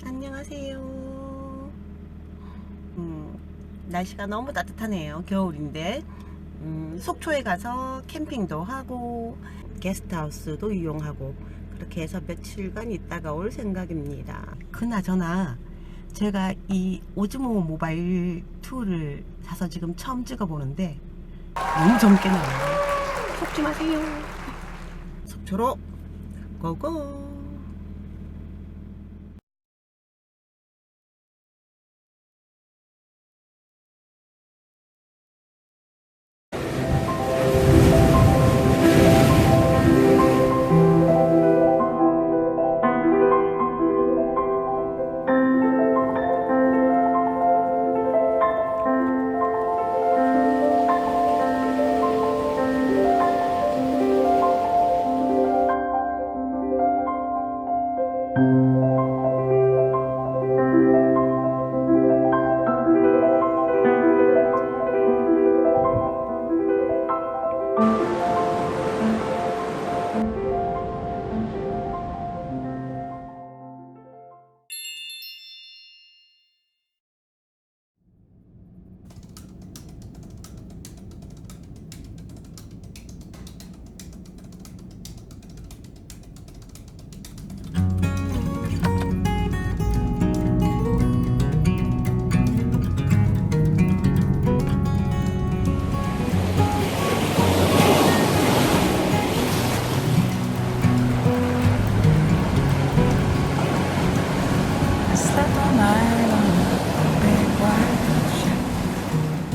안녕하세요. 날씨가 너무 따뜻하네요. 겨울인데 속초에 가서 캠핑도 하고 게스트하우스도 이용하고 그렇게 해서 며칠간 있다가 올 생각입니다. 그나저나 제가 이 오즈모 모바일 2를 사서 지금 처음 찍어보는데 너무 젊게 나와요. 속지 마세요. 속초로 고고.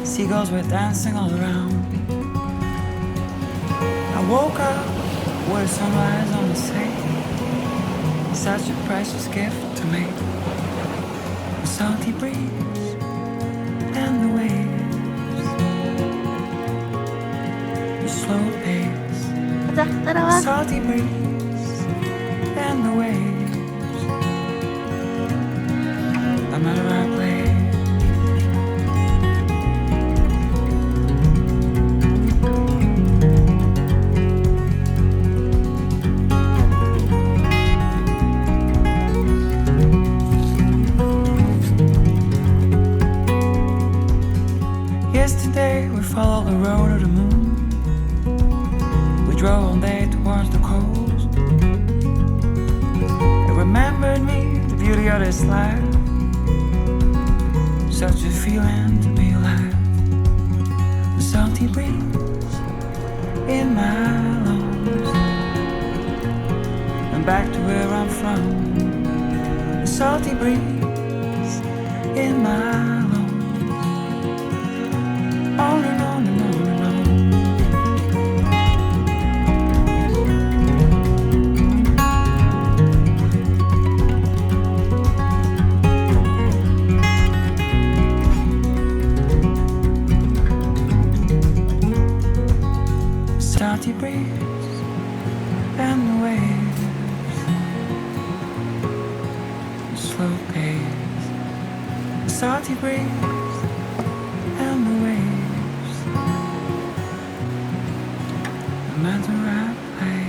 Seagulls were dancing all around. I woke up with sunrise on the sea. Such a precious gift to me. The salty breeze and the waves. The slow pace. 가자, 따라와. Salty breeze and the waves. No matter where I play. Yesterday we followed the road of the moon. We drove all day towards the coast. It remembered me the beauty of this life. Such a feeling to be alive. The salty breeze in my lungs. And back to where I'm from. The salty breeze in my lungs. On and on and on and on. Salty breeze and the waves, slow pace. Salty breeze and the waves, no matter I play.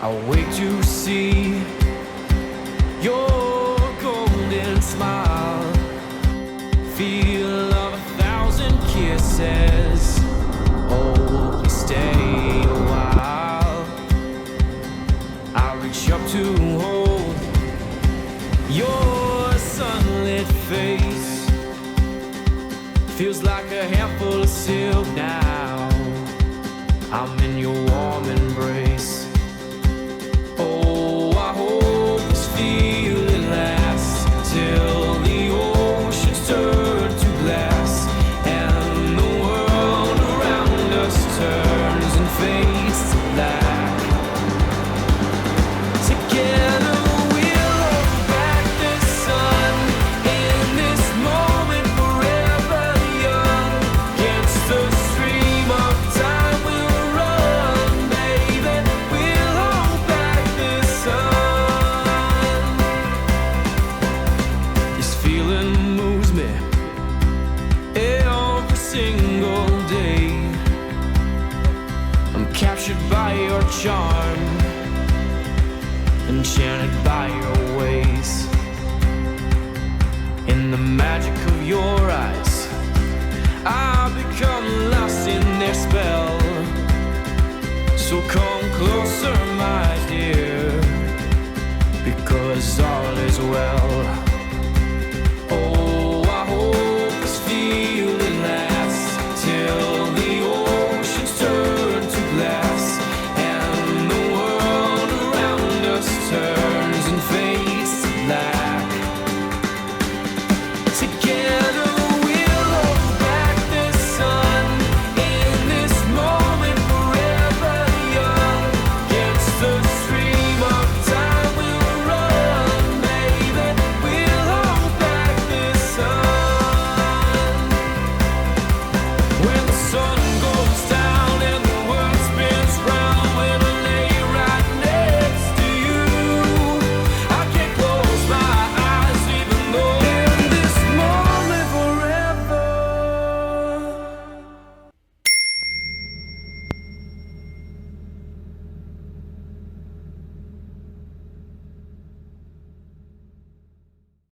I'll wait to see your golden smile, feel of 1,000 kisses. Oh, please stay a while. I'll reach up to hold your sunlit face. Feels like a handful of silk now. I'm in your warm embrace. Oh, I hope this feeling lasts till the oceans turn to glass and the world around us turns and fades to black. Together we'll hold back the sun in this moment, forever young. Against the stream of time we'll run, baby. We'll hold back the sun. This feeling moves me every single day. I'm captured by your charm, enchanted by your ways. In the magic of your eyes, I've become lost in their spell. So come closer